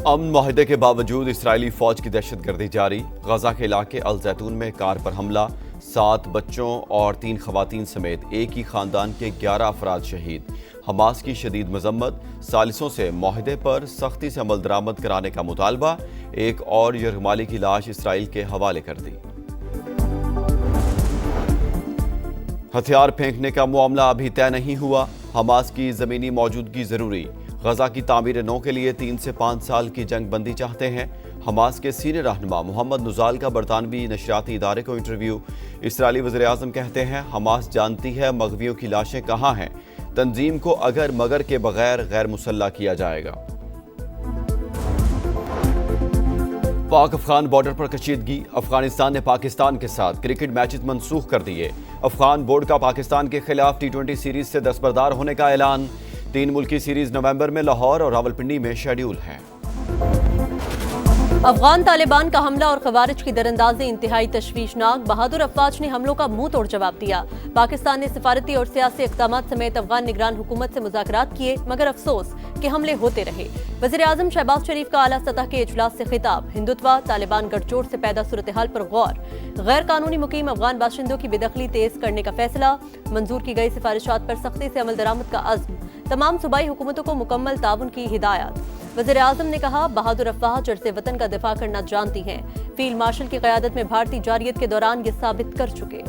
अमन माहिदे के बावजूद इसराइली फौज की दहशतगर्दी जारी। गजा के इलाके अल जैतून में कार पर हमला, 7 बच्चों और 3 खवातीन समेत एक ही खानदान के 11 अफराद शहीद। हमास की शदीद मजम्मत, सालिसों से माहिदे पर सख्ती से अमल दरामद कराने का मुतालबा। एक और यरगमाली की लाश इसराइल के हवाले कर दी। हथियार फेंकने का मामला अभी तय नहीं हुआ। हमास की जमीनी मौजूदगी जरूरी। गजा की तामीर नौ के लिए 3 से 5 साल की जंग बंदी चाहते हैं। हमास के सीनियर रहनुमा मोहम्मद नुजाल का बरतानवी नशरियाती इदारे को इंटरव्यू। इसराइली वज़ीर-ए-आज़म कहते हैं हमास जानती है मगवियों की लाशें कहाँ हैं। तंजीम को अगर मगर के बगैर गैर मुसल्ला किया जाएगा। पाक अफगान बॉर्डर पर कशीदगी। अफगानिस्तान ने पाकिस्तान के साथ क्रिकेट मैचेस मनसूख कर दिए। अफगान बोर्ड का पाकिस्तान के खिलाफ T20 सीरीज से दस्तबरदार होने का ऐलान। 3 मुल्की सीरीज नवंबर में लाहौर और रावलपिंडी में शेड्यूल है। अफगान तालिबान का हमला और खवारिज की दरअंदाजी इंतहाई तशवीशनाक। बहादुर अफवाज ने हमलों का मुंह तोड़ जवाब दिया। पाकिस्तान ने सिफारती और सियासी इक़दाम समेत अफगान निगरान हुकूमत से मुज़ाकरात किए, मगर अफसोस कि हमले होते रहे। वज़ीर-ए-आज़म शहबाज शरीफ का आला सतह के इजलास से खिताब। हिंदुत्व तालिबान गठजोड़ से पैदा सूरत हाल पर गौर। गैर कानूनी मुकीम अफगान बाशिंदों की बेदखली तेज करने का फैसला। मंजूर की गई सिफारिशात पर सख्ती से अमल दरामद का अज़्म। तमाम सूबाई हुकूमतों को मुकम्मल ताउन की हिदायत। वज़ीर-ए-आज़म ने कहा बहादुर अफवाज अर्ज़ वतन का दिफा करना जानती हैं। फील्ड मार्शल की क़यादत में भारतीय जारियत के दौरान ये साबित कर चुके।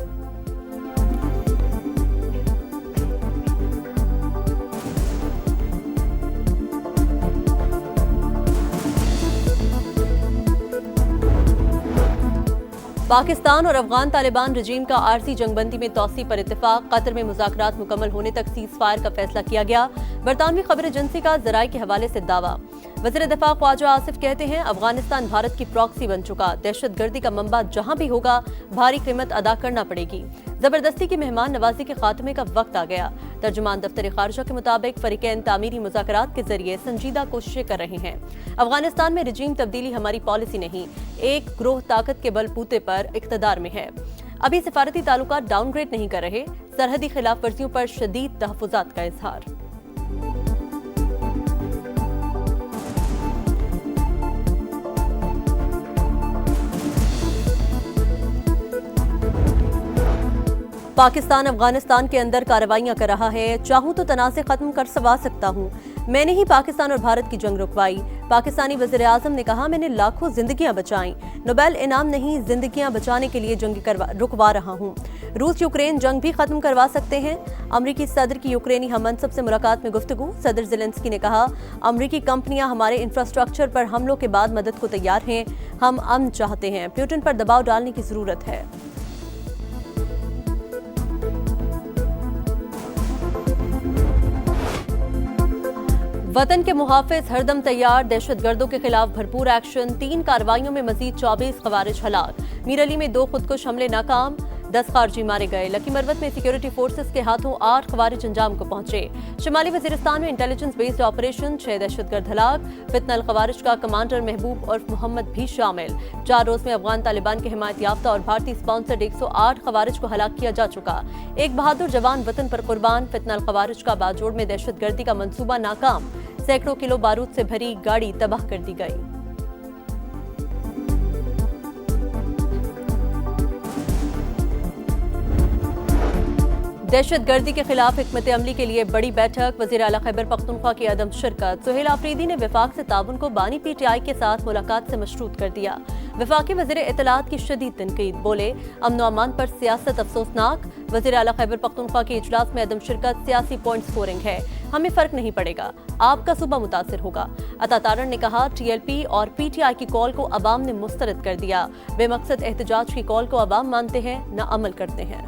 पाकिस्तान और अफगान तालिबान रजीम का आरजी जंगबंदी में तौसी पर इत्तेफाक। कतर में मुज़ाकरात मुकम्मल होने तक सीज फायर का फैसला किया गया। बरतानवी खबर एजेंसी का ज़राए के हवाले से दावा। वज़ीर दिफा ख्वाजा आसिफ कहते हैं अफगानिस्तान भारत की प्रॉक्सी बन चुका। दहशतगर्दी का मंबा जहां भी होगा भारी कीमत अदा करना पड़ेगी। जबरदस्ती की मेहमान नवाजी के खात्मे का वक्त आ गया। तर्जुमान दफ्तर खारजा के मुताबिक फरीकैन तामीरी मुज़ाकरात के जरिए संजीदा कोशिशें कर रहे हैं। अफगानिस्तान में रजीम तब्दीली हमारी पॉलिसी नहीं, एक ग्रोह ताकत के बलबूते पर इक़्तिदार में है। अभी सिफारती ताल्लुकात डाउनग्रेड नहीं कर रहे। सरहदी खिलाफ वर्जियों पर शदीद तहफ़्फ़ुज़ात का इजहार। पाकिस्तान अफगानिस्तान के अंदर कार्रवाइयां कर रहा है। चाहूं तो तनाज़े खत्म कर सकता हूं। मैंने ही पाकिस्तान और भारत की जंग रुकवाई। पाकिस्तानी वज़ीर-ए-आज़म ने कहा मैंने लाखों जिंदगियां बचाई। नोबेल इनाम नहीं, जिंदगियां बचाने के लिए जंग रुकवा रहा हूं। रूस यूक्रेन जंग भी खत्म करवा सकते हैं। अमरीकी सदर की यूक्रेनी हममनसब से मुलाकात में गुफ्तगू। सदर ज़ेलेंस्की ने कहा अमरीकी कंपनियां हमारे इंफ्रास्ट्रक्चर पर हमलों के बाद मदद को तैयार हैं। हम अमन चाहते हैं। पुतिन पर दबाव डालने की जरूरत है। वतन के मुहाफिज हरदम तैयार। दहशतगर्दों के खिलाफ भरपूर एक्शन। 3 कार्रवाइयों में मजीद 24 खवारिज हलाक। मीरअली में 2 खुदकुश हमले नाकाम, 10 खारजी मारे गए। लकी मरवत में सिक्योरिटी फोर्सेस के हाथों 8 खवारिज अंजाम को पहुंचे। शुमाली वजीरिस्तान में इंटेलिजेंस बेस्ड ऑपरेशन, 6 दहशतगर्द हलाक। फितनल खवारिज का कमांडर महबूब उर्फ मोहम्मद भी शामिल। 4 रोज में अफगान तालिबान के हिमायत याफ्ता और भारतीय स्पॉन्सर्ड 108 खवारिज को हलाक किया जा चुका। एक बहादुर जवान वतन पर कुर्बान। फितनल खवारिज का बाजोड़ में दहशतगर्दी का मंसूबा नाकाम। सैकड़ों किलो बारूद से भरी गाड़ी तबाह कर दी गई। दहशतगर्दी के खिलाफ हिकमत अमली के लिए बड़ी बैठक। वज़ीर आला खैबर पख्तूनख्वा की अदम शिरकत। सुहेल आफरीदी ने वफाक से ताउन को बानी PTI के साथ मुलाकात से मशरूत कर दिया। वफाकी वज़ीर इत्तलात की शदीद तनकीद। बोले अमन व अमान पर सियासत अफसोसनाक। वज़ीर आला खैबर पख्तूनख्वा के इजलास में अदम शिरकत सियासी पॉइंट स्कोरिंग है। हमें फर्क नहीं पड़ेगा, आपका सूबा मुतासिर होगा। अता तारण ने कहा TLP और PTI की कॉल को अवाम ने मुस्तरद कर दिया। बेमकसद एहतजाज की कॉल को अवाम मानते हैं, न अमल करते हैं।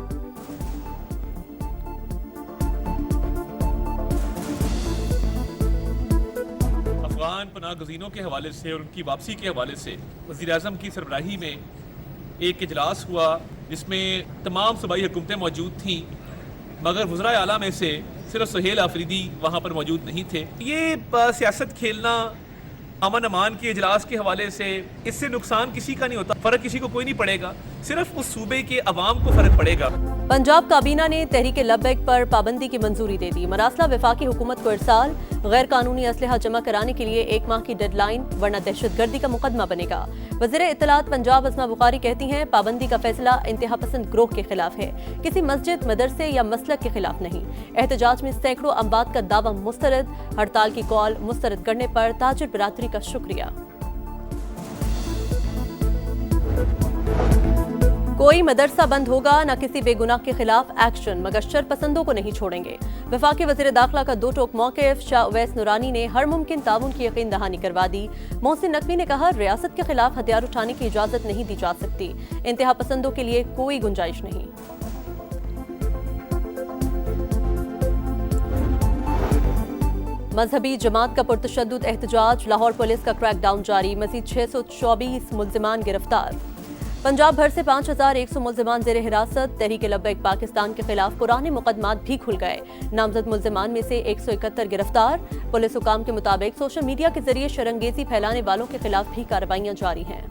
अफगान पनाह गज़ीनों के हवाले से और उनकी वापसी के हवाले से वज़ीर-ए-आज़म की सरबराही में एक इजलास हुआ जिसमें तमाम सूबाई हुकूमतें मौजूद थीं, मगर वज़राए आला में से सिर्फ सुहेल आफरीदी वहाँ पर मौजूद नहीं थे। ये सियासत खेलना अमन अमान के इजलास के हवाले से, इससे नुकसान किसी का नहीं होता, फ़र्क किसी को कोई नहीं पड़ेगा। सिर्फ उस सूबे के अवाम को फर्क पड़ेगा। पंजाब काबीना ने तहरीक लब्बैक पर पाबंदी की मंजूरी दे दी। मरासला वफाकी हुकूमत को इरसाल, गैर कानूनी असलहा जमा कराने के लिए 1 माह की डेडलाइन, वरना दहशतगर्दी का मुकदमा बनेगा। वज़ीर इत्तलात पंजाब अस्मा बुखारी कहती हैं, पाबंदी का फैसला इंतहा पसंद ग्रोह के खिलाफ है, किसी मस्जिद, मदरसे या मसलक के खिलाफ नहीं। एहतजाज में सैकड़ों अम्बात का दावा मुस्तरद, हड़ताल की कॉल मुस्तरद करने पर ताजिर बिरादरी का शुक्रिया। कोई मदरसा बंद होगा, न किसी बेगुनाह के खिलाफ एक्शन, मगर शरपसंदों को नहीं छोड़ेंगे। वफाकी वज़ीर दाखिला का 2 टोक मौक़िफ़। शाह उवैस नूरानी ने हर मुमकिन ताउन की यकीन दहानी करवा दी। मोहसिन नकवी ने कहा, रियासत के खिलाफ हथियार उठाने की इजाजत नहीं दी जा सकती, इंतहा पसंदों के लिए कोई गुंजाइश नहीं। मजहबी जमात का पुरतशद्दुद एहतजाज, लाहौर पुलिस का क्रैकडाउन जारी, मजीद 624 मुल्जिमान गिरफ्तार। पंजाब भर से 5100 मुल्जिमान जेर हिरासत। तहरीक लब्बैक पाकिस्तान के खिलाफ पुराने मुकदमात भी खुल गए। नामजद मुल्जिमान में से 171 गिरफ्तार। पुलिस हुकाम के मुताबिक सोशल मीडिया के जरिए शरंगेजी फैलाने वालों के खिलाफ भी कार्रवाइयां जारी हैं।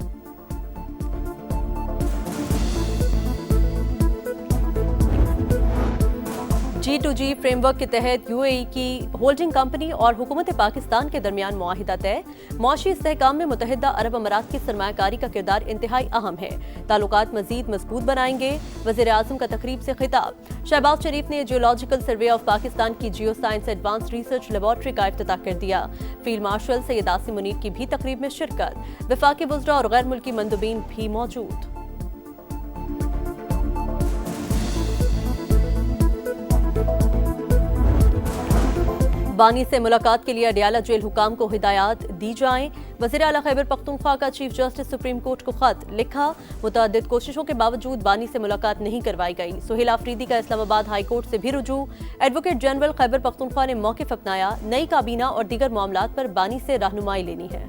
G2G फ्रेमवर्क के तहत यूएई की होल्डिंग कंपनी और हुकूमत पाकिस्तान के दरमियान मुआहिदा तय। मुआशी इस्तेहकाम में मुत्तहिदा अरब अमारात की सरमायाकारी का किरदार इंतहाई अहम है। ताल्लुकात मजीद मजबूत बनाएंगे। वज़ीर आज़म का तकरीब से खिताब। शहबाज शरीफ ने जियोलॉजिकल सर्वे ऑफ पाकिस्तान की geo science advance research laboratory का इफ्तिताह कर दिया। फील्ड मार्शल सैयद आसिम मुनीर की भी तकरीब में शिरकत। वफाकी वज़रा और गैर मुल्की मंदुबीन भी मौजूद। बानी से मुलाकात के लिए अडियाला जेल हुकाम को हिदायत दी जाएं। वज़ीर आला खैबर पख्तूनख्वा का चीफ जस्टिस सुप्रीम कोर्ट को खत लिखा। मुतअद्दिद कोशिशों के बावजूद बानी से मुलाकात नहीं करवाई गई। सुहेल आफरीदी का इस्लामाबाद हाई कोर्ट से भी रुजू। एडवोकेट जनरल खैबर पख्तूनख्वा ने मौक़िफ़ अपनाया, नई काबीना और दीगर मामलात पर बानी से रहनुमाई लेनी है।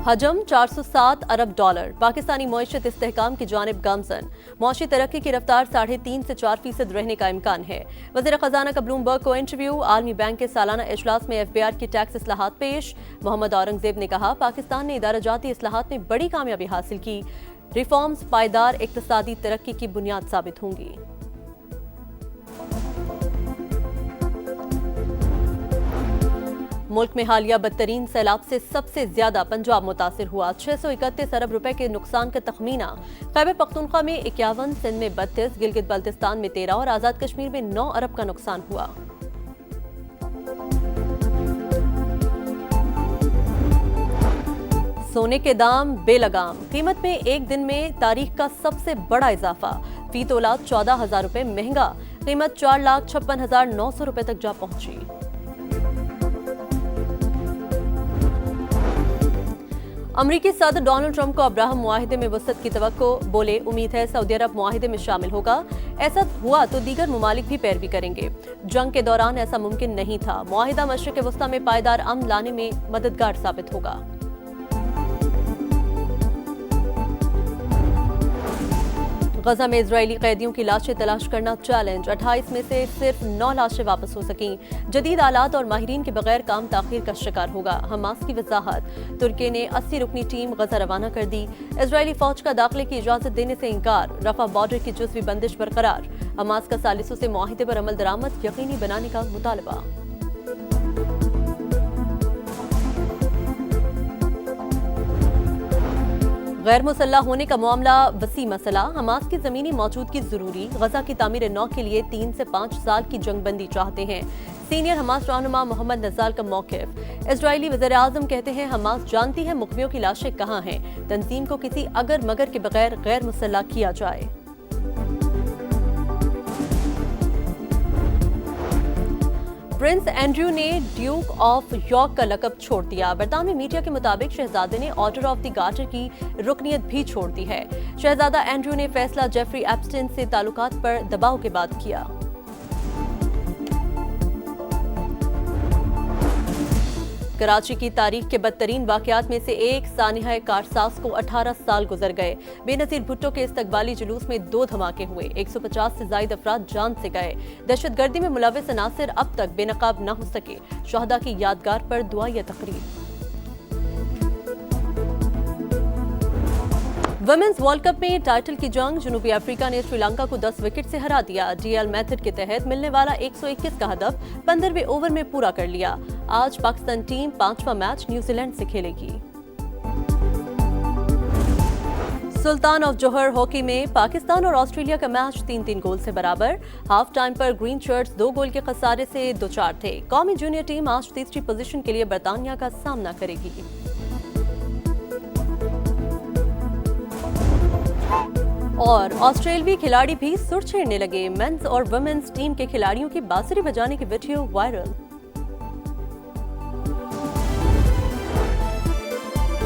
हजम 407 अरब डॉलर। पाकिस्तानी मईशत इस्तेहकाम की जानिब गामजन। मौशी तरक्की की रफ्तार 3.5 से 4% रहने का इम्कान है। वज़ीर खजाना का ब्लूमबर्ग को इंटरव्यू। आलमी बैंक के सालाना इजलास में FBR की टैक्स इस्लाहात पेश। मोहम्मद औरंगजेब ने कहा, पाकिस्तान ने इदाराजाती इस्लाहात में बड़ी कामयाबी हासिल की। रिफॉर्म्स पायदार इक्तिसादी तरक्की की बुनियाद साबित होंगी। मुल्क में हालिया बदतरीन सैलाब से सबसे ज्यादा पंजाब मुतासिर हुआ। 631 अरब रुपए के नुकसान का तखमीना। खैबर पख्तूनख्वा में 51, सिंध में 32, गिलगित बल्तिस्तान में 13 और आजाद कश्मीर में 9 अरब का नुकसान हुआ। सोने के दाम बेलगाम। कीमत में एक दिन में तारीख का सबसे बड़ा इजाफा। फी तोला 14,000 रुपए महंगा। कीमत 4,56,900 रुपए तक जा पहुंची। अमरीकी सदर डोनाल्ड ट्रंप को अब्राहम मुआहिदे में वसअत की तवक्को। बोले, उम्मीद है सऊदी अरब मुआहिदे में शामिल होगा। ऐसा हुआ तो दीगर ममालिक भी पैरवी करेंगे। जंग के दौरान ऐसा मुमकिन नहीं था। मुआहिदा मशरिक़ वस्ता में पायदार अमन लाने में मददगार साबित होगा। गजा में इजरायली कैदियों की लाशें तलाश करना चैलेंज। 28 में से सिर्फ 9 लाशें वापस हो सकीं। जदीद आलात और माहिरीन के बगैर काम ताखीर का शिकार होगा। हमास की वजाहत। तुर्की ने 80 रुकनी टीम गजा रवाना कर दी। इजरायली फौज का दाखिले की इजाजत देने से इंकार। रफा बॉर्डर की जुज़वी बंदिश बरकरार। हमास का सालिसों से मुआहिदे पर अमल दरामद यकीनी बनाने का मुतालबा। गैर मुसल्लह होने का मामला वसी मसला। हमास की जमीनी मौजूदगी जरूरी। गजा की तामीर नौ के लिए 3 से 5 साल की जंगबंदी चाहते हैं। सीनियर हमास रहनुमा मोहम्मद नज़ाल का मौक़िफ़। इजरायली वज़ीर आज़म कहते हैं, हमास जानती है मुखबियों की लाशें कहाँ हैं। तंजीम को किसी अगर मगर के बगैर गैर मुसल्लह किया जाए। प्रिंस एंड्रयू ने ड्यूक ऑफ यॉर्क का लक़ब छोड़ दिया। बरतानवी मीडिया के मुताबिक शहजादे ने ऑर्डर ऑफ द गार्टर की रुकनियत भी छोड़ दी है। शहजादा एंड्रयू ने फैसला जेफरी एप्स्टीन से ताल्लुकात पर दबाव के बाद किया। कराची की तारीख के बदतरीन वाकयात में से एक सानिहा कारसाज को 18 साल गुजर गए। बेनजीर भुट्टो के इस्तकबाली जुलूस में 2 धमाके हुए। 150 से ज्यादा अफराद जान से गए। दहशतगर्दी में मुलव्विस अनासिर अब तक बेनकाब न हो सके। शहदा की यादगार पर दुआया तकरीर। वुमेन्स वर्ल्ड कप में टाइटल की जंग, जनूबी अफ्रीका ने श्रीलंका को 10 विकेट से हरा दिया। डीएल मेथड के तहत मिलने वाला 121 का हदफ 15वें ओवर में पूरा कर लिया। आज पाकिस्तान टीम 5वां मैच न्यूजीलैंड से खेलेगी। सुल्तान ऑफ जोहर हॉकी में पाकिस्तान और ऑस्ट्रेलिया का मैच 3-3 गोल से बराबर। हाफ टाइम पर ग्रीन शर्ट्स 2 गोल के खसारे से दो-चार थे। कौमी जूनियर टीम आज तीसरी पोजीशन के लिए बर्तानिया का सामना करेगी। और ऑस्ट्रेलियावी खिलाड़ी भी सुर छेड़ने लगे। मेंस और वुमेन्स टीम के खिलाड़ियों की बांसुरी बजाने की वीडियो वायरल।